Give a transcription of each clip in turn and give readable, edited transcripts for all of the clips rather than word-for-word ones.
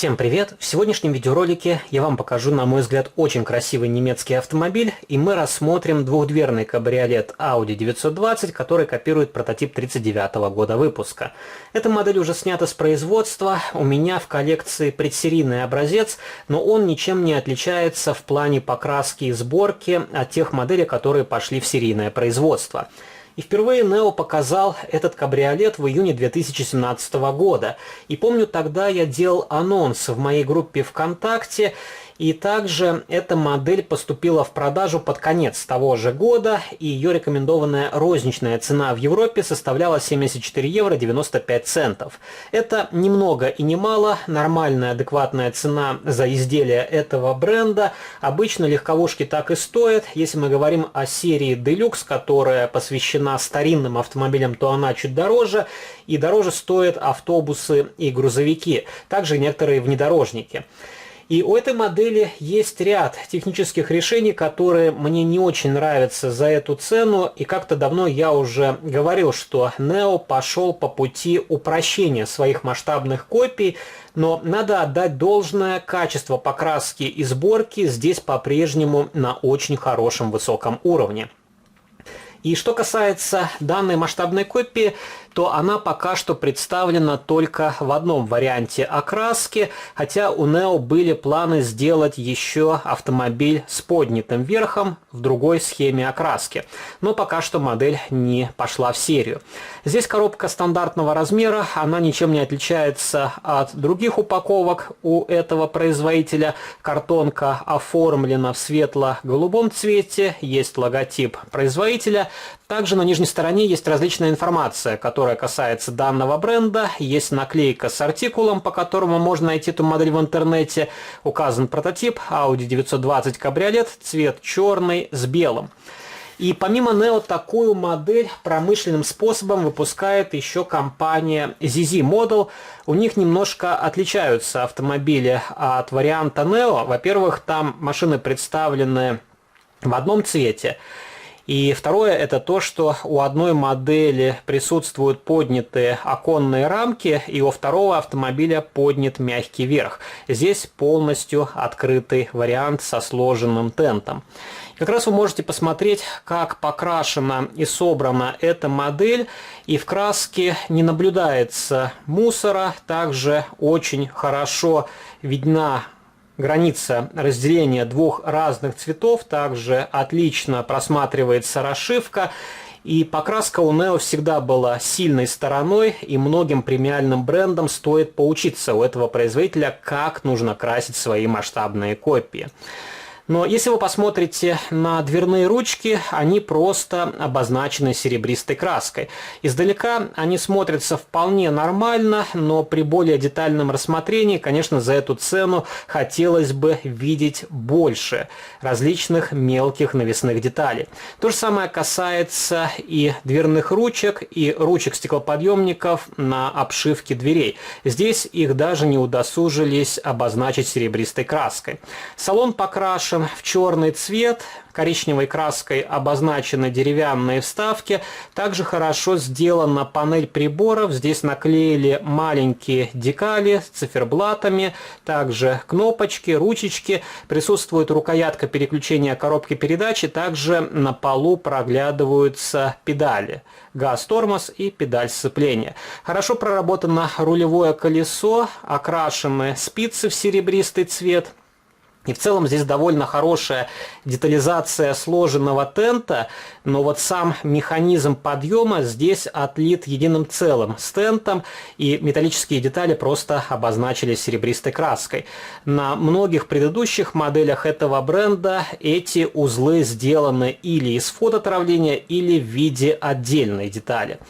Всем привет! В сегодняшнем видеоролике я вам покажу, на мой взгляд, очень красивый немецкий автомобиль, и мы рассмотрим двухдверный кабриолет Audi 920, который копирует прототип 1939 года выпуска. Эта модель уже снята с производства, у меня в коллекции предсерийный образец, но он ничем не отличается в плане покраски и сборки от тех моделей, которые пошли в серийное производство. И впервые NIO показал этот кабриолет в июне 2017 года. И помню, тогда я делал анонс в моей группе ВКонтакте, и также эта модель поступила в продажу под конец того же года, и ее рекомендованная розничная цена в Европе составляла 74 евро 95 центов. Это ни много и ни мало, нормальная адекватная цена за изделие этого бренда. Обычно легковушки так и стоят. Если мы говорим о серии Deluxe, которая посвящена старинным автомобилям, то она чуть дороже, и дороже стоят автобусы и грузовики, также некоторые внедорожники. И у этой модели есть ряд технических решений, которые мне не очень нравятся за эту цену. И как-то давно я уже говорил, что NIO пошел по пути упрощения своих масштабных копий. Но надо отдать должное, качество покраски и сборки здесь по-прежнему на очень хорошем высоком уровне. И что касается данной масштабной копии, то она пока что представлена только в одном варианте окраски, хотя у NIO были планы сделать еще автомобиль с поднятым верхом в другой схеме окраски. Но пока что модель не пошла в серию. Здесь коробка стандартного размера, она ничем не отличается от других упаковок у этого производителя. Картонка оформлена в светло-голубом цвете, есть логотип производителя. Также на нижней стороне есть различная информация, которая касается данного бренда. Есть наклейка с артикулом, по которому можно найти эту модель в интернете. Указан прототип Audi 920 кабриолет, цвет черный с белым. И помимо NIO такую модель промышленным способом выпускает еще компания ZZ Model. У них немножко отличаются автомобили от варианта NIO. Во-первых, там машины представлены в одном цвете. И второе, это то, что у одной модели присутствуют поднятые оконные рамки, и у второго автомобиля поднят мягкий верх. Здесь полностью открытый вариант со сложенным тентом. Как раз вы можете посмотреть, как покрашена и собрана эта модель, и в краске не наблюдается мусора, также очень хорошо видна граница разделения двух разных цветов, также отлично просматривается расшивка, и покраска у NIO всегда была сильной стороной, и многим премиальным брендам стоит поучиться у этого производителя, как нужно красить свои масштабные копии. Но если вы посмотрите на дверные ручки, они просто обозначены серебристой краской. Издалека они смотрятся вполне нормально, но при более детальном рассмотрении, конечно, за эту цену хотелось бы видеть больше различных мелких навесных деталей. То же самое касается и дверных ручек, и ручек стеклоподъемников на обшивке дверей. Здесь их даже не удосужились обозначить серебристой краской. Салон покрашен в черный цвет, коричневой краской обозначены деревянные вставки. Также хорошо сделана панель приборов. Здесь наклеили маленькие декали с циферблатами, также кнопочки, ручечки. Присутствует рукоятка переключения коробки передач, и также на полу проглядываются педали. Газ, тормоз и педаль сцепления. Хорошо проработано рулевое колесо, окрашены спицы в серебристый цвет. И в целом здесь довольно хорошая детализация сложенного тента, но вот сам механизм подъема здесь отлит единым целым с тентом, и металлические детали просто обозначили серебристой краской. На многих предыдущих моделях этого бренда эти узлы сделаны или из фототравления, или в виде отдельной детали.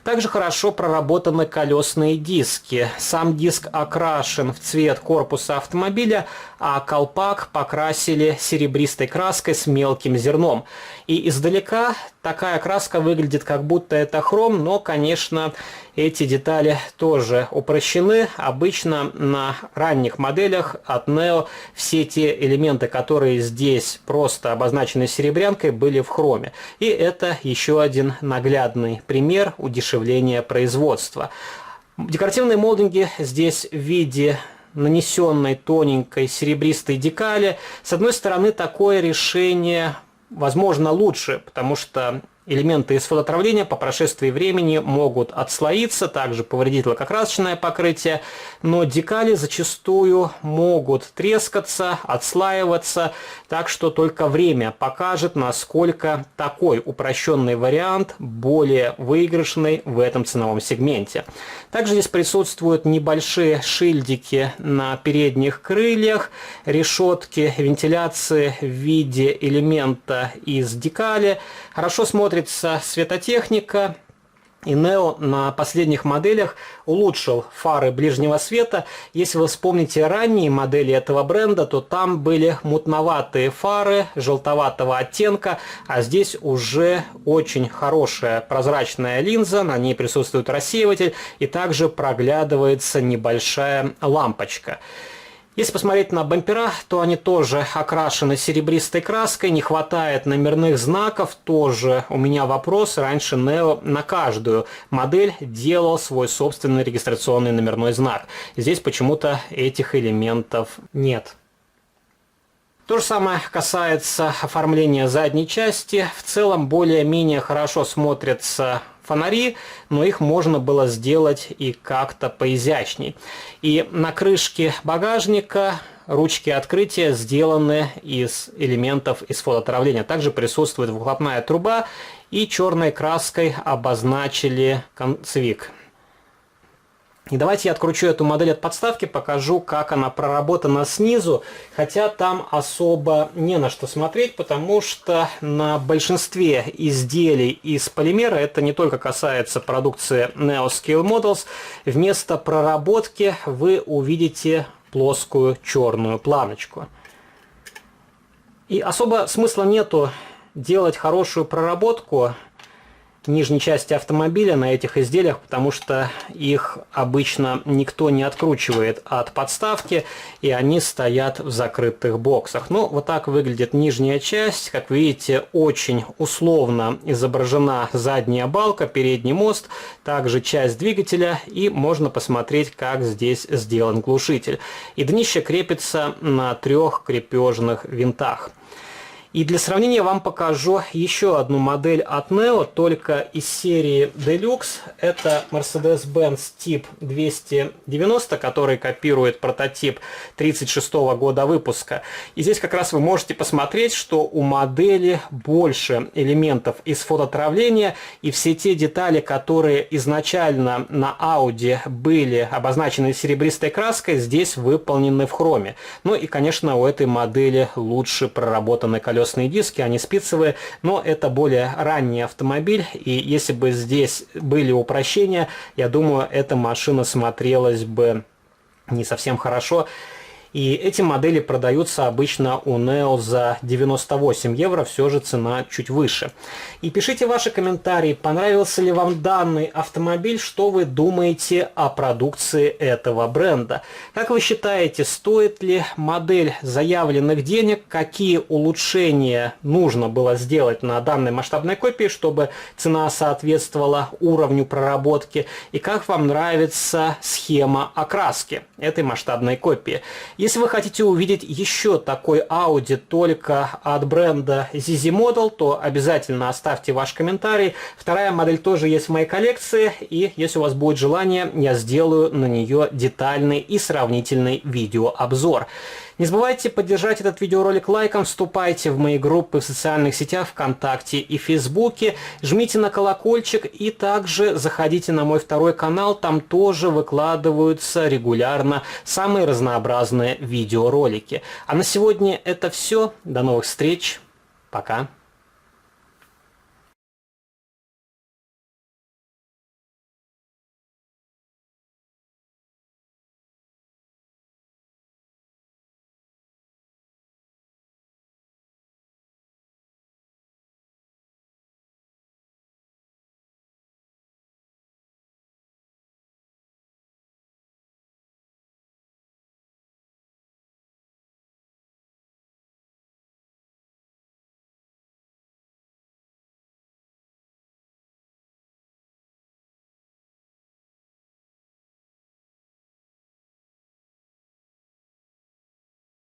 Также хорошо проработаны колесные диски. Сам диск окрашен в цвет корпуса автомобиля, а колпак покрасили серебристой краской с мелким зерном. И издалека такая краска выглядит, как будто это хром, но, конечно, эти детали тоже упрощены. Обычно на ранних моделях от NIO все те элементы, которые здесь просто обозначены серебрянкой, были в хроме. И это еще один наглядный пример удешевления производства. Декоративные молдинги здесь в виде нанесенной тоненькой серебристой декали, с одной стороны, такое решение возможно лучше, потому что элементы из фотоотравления по прошествии времени могут отслоиться, также повредить лакокрасочное покрытие, но декали зачастую могут трескаться, отслаиваться, так что только время покажет, насколько такой упрощенный вариант более выигрышный в этом ценовом сегменте. Также здесь присутствуют небольшие шильдики на передних крыльях, решетки вентиляции в виде элемента из декали. Хорошо смотрится светотехника, и Neo на последних моделях улучшил фары ближнего света. Если вы вспомните ранние модели этого бренда, то там были мутноватые фары желтоватого оттенка, а здесь уже очень хорошая прозрачная линза, на ней присутствует рассеиватель и также проглядывается небольшая лампочка. Если посмотреть на бампера, то они тоже окрашены серебристой краской, не хватает номерных знаков, тоже у меня вопрос. Раньше Neo на каждую модель делал свой собственный регистрационный номерной знак. Здесь почему-то этих элементов нет. То же самое касается оформления задней части. В целом более-менее хорошо смотрятся фонари, но их можно было сделать и как-то поизящней. И на крышке багажника ручки открытия сделаны из элементов из фотоотравления. Также присутствует выхлопная труба и черной краской обозначили концевик. И давайте я откручу эту модель от подставки, покажу, как она проработана снизу, хотя там особо не на что смотреть, потому что на большинстве изделий из полимера, это не только касается продукции Neo Scale Models, вместо проработки вы увидите плоскую черную планочку. И особо смысла нету делать хорошую проработку нижней части автомобиля на этих изделиях, потому что их обычно никто не откручивает от подставки, и они стоят в закрытых боксах. Ну, вот так выглядит нижняя часть. Как видите, очень условно изображена задняя балка, передний мост, также часть двигателя, и можно посмотреть, как здесь сделан глушитель. И днище крепится на 3 крепежных винтах. И для сравнения вам покажу еще одну модель от Neo, только из серии Deluxe. Это Mercedes-Benz Type 290, который копирует прототип 1936 года выпуска. И здесь как раз вы можете посмотреть, что у модели больше элементов из фотоотравления, и все те детали, которые изначально на Audi были обозначены серебристой краской, здесь выполнены в хроме. Ну и, конечно, у этой модели лучше проработаны колеса. Диски, они спицевые, но это более ранний автомобиль, и если бы здесь были упрощения, я думаю, эта машина смотрелась бы не совсем хорошо. И эти модели продаются обычно у Neo за 98 евро, все же цена чуть выше. И пишите ваши комментарии, понравился ли вам данный автомобиль, что вы думаете о продукции этого бренда. Как вы считаете, стоит ли модель заявленных денег, какие улучшения нужно было сделать на данной масштабной копии, чтобы цена соответствовала уровню проработки, и как вам нравится схема окраски этой масштабной копии. Если вы хотите увидеть еще такой Audi только от бренда ZZ Model, то обязательно оставьте ваш комментарий. Вторая модель тоже есть в моей коллекции, и если у вас будет желание, я сделаю на нее детальный и сравнительный видеообзор. Не забывайте поддержать этот видеоролик лайком, вступайте в мои группы в социальных сетях ВКонтакте и Фейсбуке, жмите на колокольчик и также заходите на мой второй канал, там тоже выкладываются регулярно самые разнообразные видеоролики. А на сегодня это все, до новых встреч, пока!